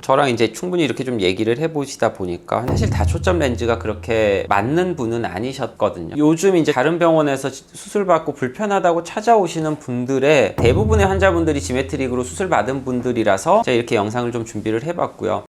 저랑 이제 충분히 이렇게 좀 얘기를 해보시다 보니까 사실 다초점 렌즈가 그렇게 맞는 분은 아니셨거든요. 요즘 이제 다른 병원에서 수술받고 불편하다고 찾아오시는 분들의 대부분의 환자분들이 지메트릭으로 수술받은 분들이라서 제가 이렇게 영상을 좀 준비를 해봤고요.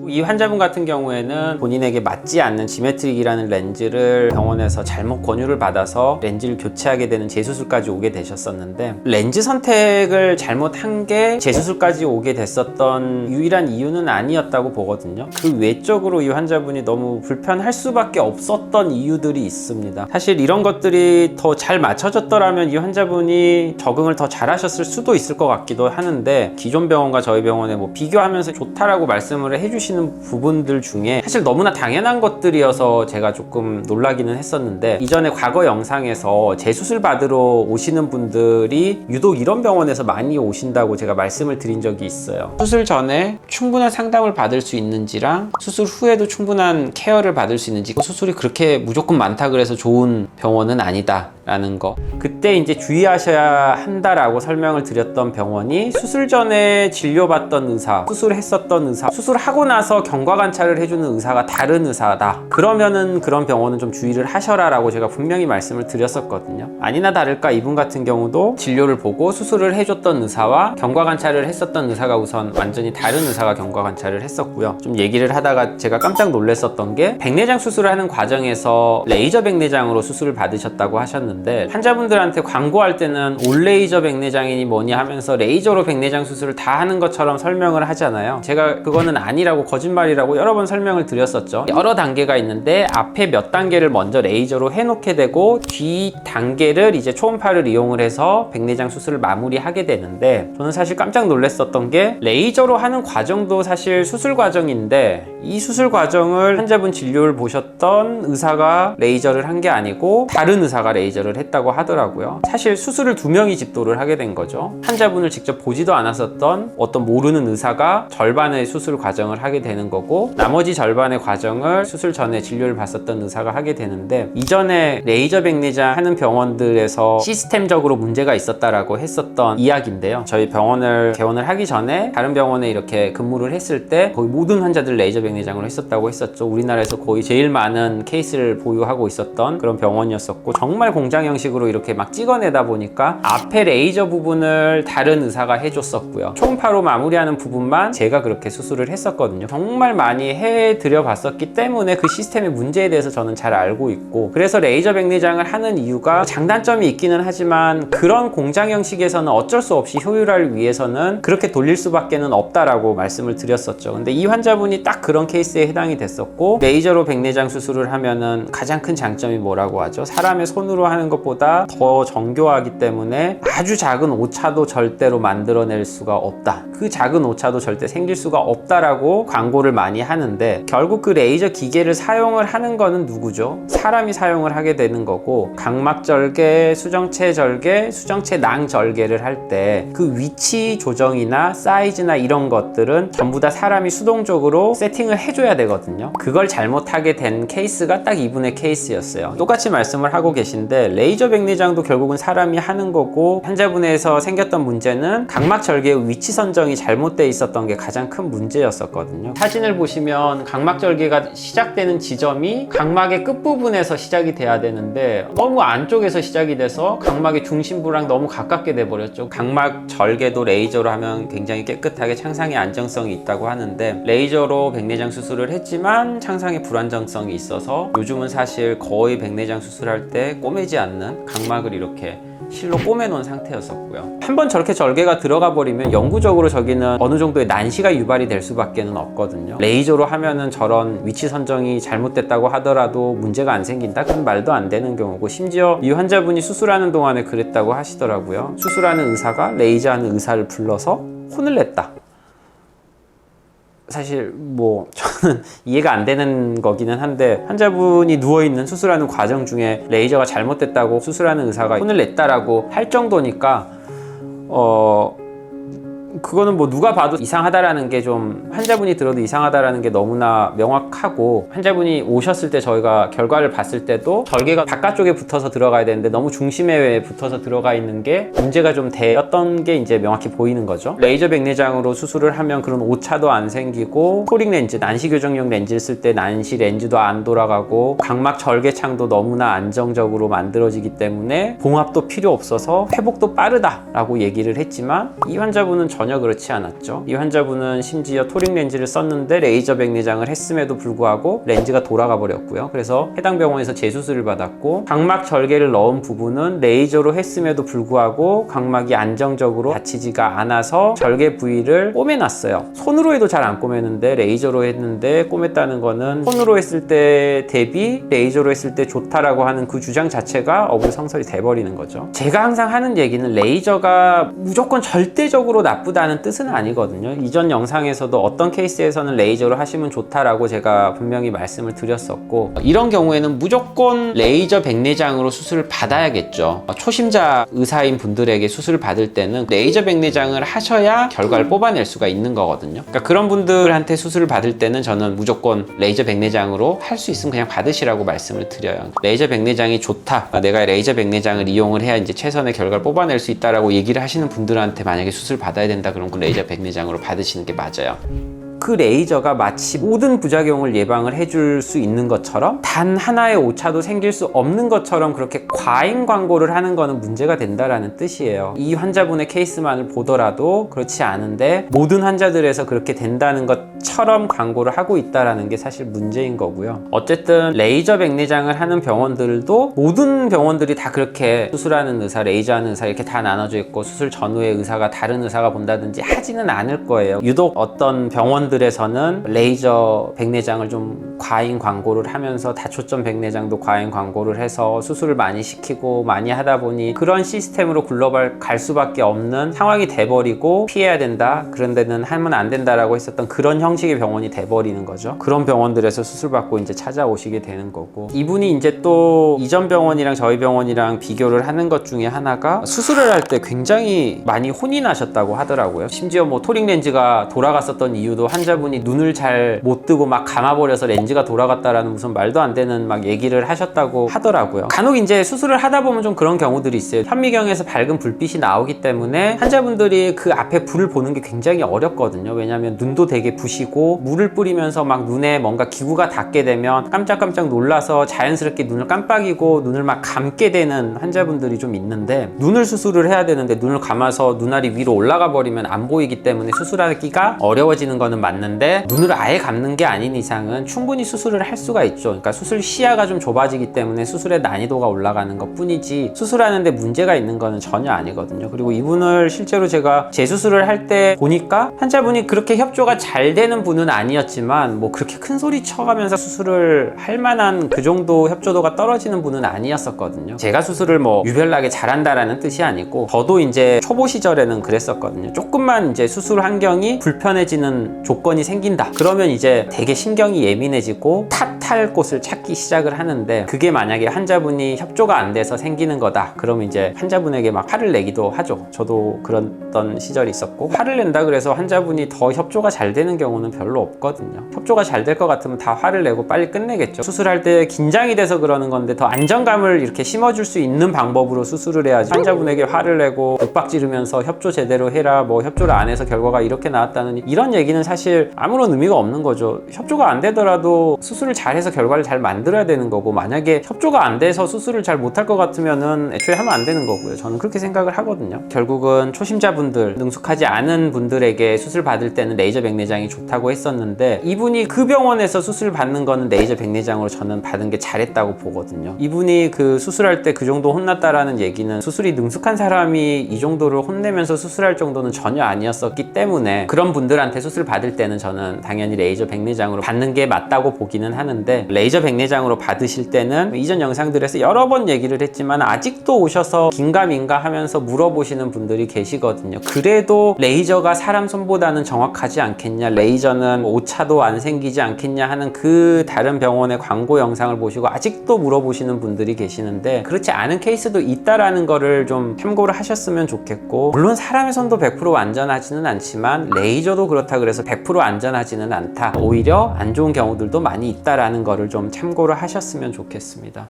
이 환자분 같은 경우에는 본인에게 맞지 않는 지메트릭이라는 렌즈를 병원에서 잘못 권유를 받아서 렌즈를 교체하게 되는 재수술까지 오게 되셨었는데, 렌즈 선택을 잘못한 게 재수술까지 오게 됐었던 유일한 이유는 아니었다고 보거든요. 그 외적으로 이 환자분이 너무 불편할 수밖에 없었던 이유들이 있습니다. 사실 이런 것들이 더 잘 맞춰졌더라면 이 환자분이 적응을 더 잘하셨을 수도 있을 것 같기도 하는데, 기존 병원과 저희 병원에 뭐 비교하면서 좋다라고 말씀을 해주시는 부분들 중에 사실 너무나 당연한 것들이어서 제가 조금 놀라기는 했었는데, 이전에 과거 영상에서 재수술 받으러 오시는 분들이 유독 이런 병원에서 많이 오신다고 제가 말씀을 드린 적이 있어요. 수술 전에 충분한 상담을 받을 수 있는지랑 수술 후에도 충분한 케어를 받을 수 있는지, 수술이 그렇게 무조건 많다 그래서 좋은 병원은 아니다 라는 거, 그때 이제 주의하셔야 한다라고 설명을 드렸던 병원이 수술 전에 진료받던 의사, 수술했었던 의사, 수술하고 나서 경과관찰을 해주는 의사가 다른 의사다, 그러면은 그런 병원은 좀 주의를 하셔라 라고 제가 분명히 말씀을 드렸었거든요. 아니나 다를까 이분 같은 경우도 진료를 보고 수술을 해줬던 의사와 경과관찰을 했었던 의사가 우선 완전히 다른 의사가 경과관찰을 했었고요. 좀 얘기를 하다가 제가 깜짝 놀랐었던 게, 백내장 수술을 하는 과정에서 레이저 백내장으로 수술을 받으셨다고 하셨는데, 환자분들한테 광고할 때는 올레이저 백내장이니 뭐니 하면서 레이저로 백내장 수술을 다 하는 것처럼 설명을 하잖아요. 제가 그거는 아니라고, 거짓말이라고 여러 번 설명을 드렸었죠. 여러 단계가 있는데 앞에 몇 단계를 먼저 레이저로 해놓게 되고 뒤 단계를 이제 초음파를 이용을 해서 백내장 수술을 마무리하게 되는데, 저는 사실 깜짝 놀랐었던 게, 레이저로 하는 과정도 사실 수술 과정인데 이 수술 과정을 환자분 진료를 보셨던 의사가 레이저를 한 게 아니고 다른 의사가 레이저를 했다고 하더라고요. 사실 수술을 2명이 집도를 하게 된 거죠. 환자분을 직접 보지도 않았었던 어떤 모르는 의사가 절반의 수술 과정을 하게 되는 거고, 나머지 절반의 과정을 수술 전에 진료를 봤었던 의사가 하게 되는데, 이전에 레이저 백내장 하는 병원들에서 시스템적으로 문제가 있었다라고 했었던 이야기인데요. 저희 병원을 개원을 하기 전에 다른 병원에 이렇게 근무를 했을 때 거의 모든 환자들 레이저 백내장으로 했었다고 했었죠. 우리나라에서 거의 제일 많은 케이스를 보유하고 있었던 그런 병원이었었고, 정말 공장 형식으로 이렇게 막 찍어내다 보니까 앞에 레이저 부분을 다른 의사가 해줬었고요. 초음파로 마무리하는 부분만 제가 그렇게 수술을 했었거든요. 정말 많이 해드려 봤었기 때문에 그 시스템의 문제에 대해서 저는 잘 알고 있고, 그래서 레이저 백내장을 하는 이유가 장단점이 있기는 하지만 그런 공장 형식에서는 어쩔 수 없이 효율화를 위해서는 그렇게 돌릴 수밖에는 없다라고 말씀을 드렸었죠. 근데 이 환자분이 딱 그런 케이스에 해당이 됐었고, 레이저로 백내장 수술을 하면은 가장 큰 장점이 뭐라고 하죠? 사람의 손으로 하는 것보다 더 정교하기 때문에 아주 작은 오차도 절대로 만들어낼 수가 없다, 그 작은 오차도 절대 생길 수가 없다라고 광고를 많이 하는데, 결국 그 레이저 기계를 사용을 하는 거는 누구죠? 사람이 사용을 하게 되는 거고, 각막절개, 수정체 절개, 수정체 낭 절개를 할 때 그 위치 조정이나 사이즈나 이런 것들은 전부 다 사람이 수동적으로 세팅을 해줘야 되거든요. 그걸 잘못하게 된 케이스가 딱 이분의 케이스였어요. 똑같이 말씀을 하고 계신데, 레이저 백내장도 결국은 사람이 하는 거고, 환자분에서 생겼던 문제는 각막 절개의 위치 선정이 잘못되어 있었던 게 가장 큰 문제였었거든요. 사진을 보시면 각막 절개가 시작되는 지점이 각막의 끝부분에서 시작이 돼야 되는데 너무 안쪽에서 시작이 돼서 각막의 중심부랑 너무 가깝게 돼버렸죠. 각막 절개도 레이저로 하면 굉장히 깨끗하게 창상의 안정성이 있다고 하는데, 레이저로 백내장 수술을 했지만 창상의 불안정성이 있어서 요즘은 사실 거의 백내장 수술할 때 꼬매지 않는 각막을 이렇게 실로 꼬매놓은 상태였었고요. 한번 저렇게 절개가 들어가 버리면 영구적으로 저기는 어느 정도의 난시가 유발이 될 수밖에 없거든요. 레이저로 하면은 저런 위치 선정이 잘못됐다고 하더라도 문제가 안 생긴다? 그건 말도 안 되는 경우고, 심지어 이 환자분이 수술하는 동안에 그랬다고 하시더라고요. 수술하는 의사가 레이저하는 의사를 불러서 혼을 냈다. 사실 뭐 저는 이해가 안 되는 거기는 한데, 환자분이 누워있는 수술하는 과정 중에 레이저가 잘못됐다고 수술하는 의사가 혼을 냈다라고 할 정도니까 그거는 뭐 누가 봐도 이상하다라는 게 좀 환자분이 들어도 이상하다라는 게 너무나 명확하고 환자분이 오셨을 때 저희가 결과를 봤을 때도 절개가 바깥쪽에 붙어서 들어가야 되는데 너무 중심에 붙어서 들어가 있는 게 문제가 좀 되었던 게 이제 명확히 보이는 거죠. 레이저 백내장으로 수술을 하면 그런 오차도 안 생기고 토릭 렌즈, 난시 교정용 렌즈를 쓸 때 난시 렌즈도 안 돌아가고 각막 절개창도 너무나 안정적으로 만들어지기 때문에 봉합도 필요 없어서 회복도 빠르다라고 얘기를 했지만 이 환자분은 전혀 그렇지 않았죠. 이 환자분은 심지어 토릭 렌즈를 썼는데 레이저 백내장을 했음에도 불구하고 렌즈가 돌아가 버렸고요. 그래서 해당 병원에서 재수술을 받았고 각막 절개를 넣은 부분은 레이저로 했음에도 불구하고 각막이 안정적으로 다치지가 않아서 절개 부위를 꼬매놨어요. 손으로 해도 잘 안 꼬매는데 레이저로 했는데 꼬맸다는 거는 손으로 했을 때 대비 레이저로 했을 때 좋다라고 하는 그 주장 자체가 어불성설이 돼버리는 거죠. 제가 항상 하는 얘기는 레이저가 무조건 절대적으로 나쁘다는 뜻은 아니거든요. 이전 영상에서도 어떤 케이스에서는 레이저로 하시면 좋다라고 제가 분명히 말씀을 드렸었고 이런 경우에는 무조건 레이저 백내장으로 수술을 받아야겠죠. 초심자 의사인 분들에게 수술을 받을 때는 레이저 백내장을 하셔야 결과를 뽑아낼 수가 있는 거거든요. 그러니까 그런 분들한테 수술을 받을 때는 저는 무조건 레이저 백내장으로 할 수 있으면 그냥 받으시라고 말씀을 드려요. 레이저 백내장이 좋다, 내가 레이저 백내장을 이용을 해야 이제 최선의 결과를 뽑아낼 수 있다라고 얘기를 하시는 분들한테 만약에 수술 받아야 된다 그러면 그 레이저 백내장으로 받으시는 게 맞아요. 그 레이저가 마치 모든 부작용을 예방을 해줄 수 있는 것처럼 단 하나의 오차도 생길 수 없는 것처럼 그렇게 과잉 광고를 하는 거는 문제가 된다라는 뜻이에요. 이 환자분의 케이스만을 보더라도 그렇지 않은데 모든 환자들에서 그렇게 된다는 것처럼 광고를 하고 있다라는 게 사실 문제인 거고요. 어쨌든 레이저 백내장을 하는 병원들도 모든 병원들이 다 그렇게 수술하는 의사, 레이저하는 의사 이렇게 다 나눠져 있고 수술 전후에 의사가 다른 의사가 본다든지 하지는 않을 거예요. 유독 어떤 병원들에서는 레이저 백내장을 좀 과잉 광고를 하면서 다초점 백내장도 과잉 광고를 해서 수술을 많이 시키고 많이 하다 보니 그런 시스템으로 갈 수밖에 없는 상황이 돼버리고 피해야 된다, 그런 데는 하면 안 된다라고 했었던 그런 형식의 병원이 돼버리는 거죠. 그런 병원들에서 수술받고 이제 찾아오시게 되는 거고, 이분이 이제 또 이전 병원이랑 저희 병원이랑 비교를 하는 것 중에 하나가 수술을 할 때 굉장히 많이 혼이 나셨다고 하더라고요. 심지어 뭐 토릭 렌즈가 돌아갔었던 이유도 환자분이 눈을 잘 못 뜨고 막 감아버려서 렌즈가 돌아갔다라는 무슨 말도 안 되는 막 얘기를 하셨다고 하더라고요. 간혹 이제 수술을 하다 보면 좀 그런 경우들이 있어요. 현미경에서 밝은 불빛이 나오기 때문에 환자분들이 그 앞에 불을 보는 게 굉장히 어렵거든요. 왜냐하면 눈도 되게 부시고 물을 뿌리면서 막 눈에 뭔가 기구가 닿게 되면 깜짝깜짝 놀라서 자연스럽게 눈을 깜빡이고 눈을 막 감게 되는 환자분들이 좀 있는데, 눈을 수술을 해야 되는데 눈을 감아서 눈알이 위로 올라가 버리면 안 보이기 때문에 수술하기가 어려워지는 거는 맞는데, 눈을 아예 감는 게 아닌 이상은 충분히 수술을 할 수가 있죠. 그러니까 수술 시야가 좀 좁아지기 때문에 수술의 난이도가 올라가는 것 뿐이지 수술하는데 문제가 있는 거는 전혀 아니거든요. 그리고 이분을 실제로 제가 재수술을 할 때 보니까 환자분이 그렇게 협조가 잘 되는 분은 아니었지만 뭐 그렇게 큰 소리 쳐가면서 수술을 할 만한 그 정도 협조도가 떨어지는 분은 아니었었거든요. 제가 수술을 뭐 유별나게 잘한다라는 뜻이 아니고 저도 이제 초보 시절에는 그랬었거든요. 조금만 이제 수술 환경이 불편해지는 조건이 생긴다 그러면 이제 되게 신경이 예민해지고 탓할 곳을 찾기 시작을 하는데, 그게 만약에 환자분이 협조가 안 돼서 생기는 거다 그러면 이제 환자분에게 막 화를 내기도 하죠. 저도 그랬던 시절이 있었고, 화를 낸다 그래서 환자분이 더 협조가 잘 되는 경우는 별로 없거든요. 협조가 잘 될 것 같으면 다 화를 내고 빨리 끝내겠죠. 수술할 때 긴장이 돼서 그러는 건데 더 안정감을 이렇게 심어줄 수 있는 방법으로 수술을 해야지 환자분에게 화를 내고 윽박 지르면서 협조 제대로 해라, 뭐 협조를 안 해서 결과가 이렇게 나왔다는 이런 얘기는 사실 아무런 의미가 없는 거죠. 협조가 안 되더라도 수술을 잘해서 결과를 잘 만들어야 되는 거고, 만약에 협조가 안 돼서 수술을 잘 못할 것 같으면은 애초에 하면 안 되는 거고요. 저는 그렇게 생각을 하거든요. 결국은 초심자분들, 능숙하지 않은 분들에게 수술 받을 때는 레이저 백내장이 좋다고 했었는데, 이분이 그 병원에서 수술 받는 거는 레이저 백내장으로 저는 받은 게 잘했다고 보거든요. 이분이 그 수술할 때 그 정도 혼났다라는 얘기는 수술이 능숙한 사람이 이 정도를 혼내면서 수술할 정도는 전혀 아니었었기 때문에 그런 분들한테 수술 받을 때는 저는 당연히 레이저 백내장으로 받는 게 맞다고 보기는 하는데, 있는데 레이저 백내장으로 받으실 때는 이전 영상들에서 여러 번 얘기를 했지만 아직도 오셔서 긴가민가 하면서 물어보시는 분들이 계시거든요. 그래도 레이저가 사람 손보다는 정확하지 않겠냐, 레이저는 오차도 안 생기지 않겠냐 하는 그 다른 병원의 광고 영상을 보시고 아직도 물어보시는 분들이 계시는데, 그렇지 않은 케이스도 있다라는 거를 좀 참고를 하셨으면 좋겠고, 물론 사람의 손도 100% 안전하지는 않지만 레이저도 그렇다 그래서 100% 안전하지는 않다, 오히려 안 좋은 경우들도 많이 있다라는 거를 좀 참고를 하셨으면 좋겠습니다.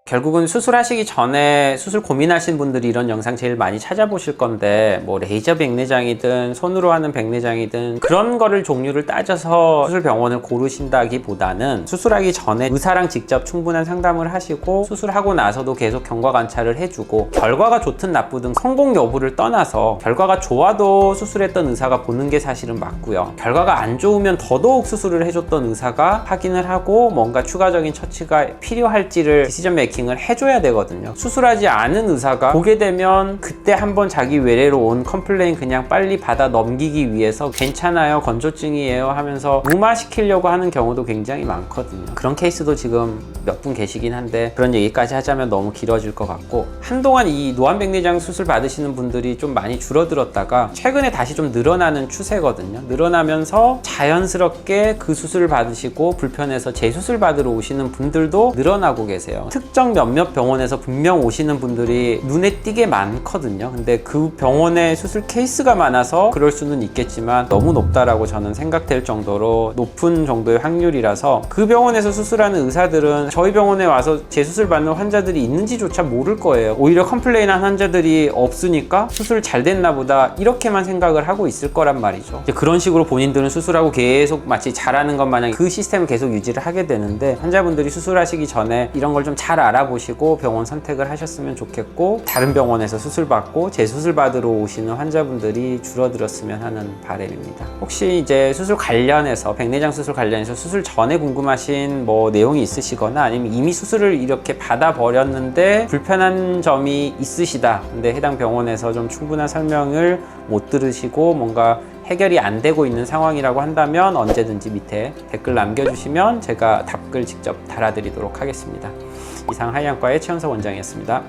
결국은 수술하시기 전에 수술 고민하신 분들이 이런 영상 제일 많이 찾아보실 건데, 뭐 레이저 백내장이든 손으로 하는 백내장이든 그런 거를 종류를 따져서 수술 병원을 고르신다기보다는 수술하기 전에 의사랑 직접 충분한 상담을 하시고 수술하고 나서도 계속 경과 관찰을 해주고, 결과가 좋든 나쁘든 성공 여부를 떠나서 결과가 좋아도 수술했던 의사가 보는 게 사실은 맞고요, 결과가 안 좋으면 더더욱 수술을 해줬던 의사가 확인을 하고 뭔가 추가적인 처치가 필요할지를 디시전 메이킹 을 해줘야 되거든요. 수술하지 않은 의사가 보게 되면 그때 한번 자기 외래로 온 컴플레인 그냥 빨리 받아 넘기기 위해서 괜찮아요, 건조증이에요 하면서 무마시키려고 하는 경우도 굉장히 많거든요. 그런 케이스도 지금 몇 분 계시긴 한데 그런 얘기까지 하자면 너무 길어질 것 같고, 한동안 이 노안백내장 수술 받으시는 분들이 좀 많이 줄어들었다가 최근에 다시 좀 늘어나는 추세거든요. 늘어나면서 자연스럽게 그 수술을 받으시고 불편해서 재수술 받으러 오시는 분들도 늘어나고 계세요. 특정 몇몇 병원에서 분명 오시는 분들이 눈에 띄게 많거든요. 근데 그 병원에 수술 케이스가 많아서 그럴 수는 있겠지만 너무 높다라고 저는 생각될 정도로 높은 정도의 확률이라서, 그 병원에서 수술하는 의사들은 저희 병원에 와서 재수술 받는 환자들이 있는지조차 모를 거예요. 오히려 컴플레인한 환자들이 없으니까 수술 잘 됐나 보다 이렇게만 생각을 하고 있을 거란 말이죠. 이제 그런 식으로 본인들은 수술하고 계속 마치 잘하는 것 마냥 그 시스템을 계속 유지를 하게 되는데, 환자분들이 수술하시기 전에 이런 걸 좀 잘 알아보시고 병원 선택을 하셨으면 좋겠고, 다른 병원에서 수술받고 재수술 받으러 오시는 환자분들이 줄어들었으면 하는 바람입니다. 혹시 이제 수술 관련해서, 백내장 수술 관련해서 수술 전에 궁금하신 뭐 내용이 있으시거나 아니면 이미 수술을 이렇게 받아버렸는데 불편한 점이 있으시다, 근데 해당 병원에서 좀 충분한 설명을 못 들으시고 뭔가 해결이 안 되고 있는 상황이라고 한다면 언제든지 밑에 댓글 남겨주시면 제가 답글 직접 달아드리도록 하겠습니다. 이상 하이안과의 최현석 원장이었습니다.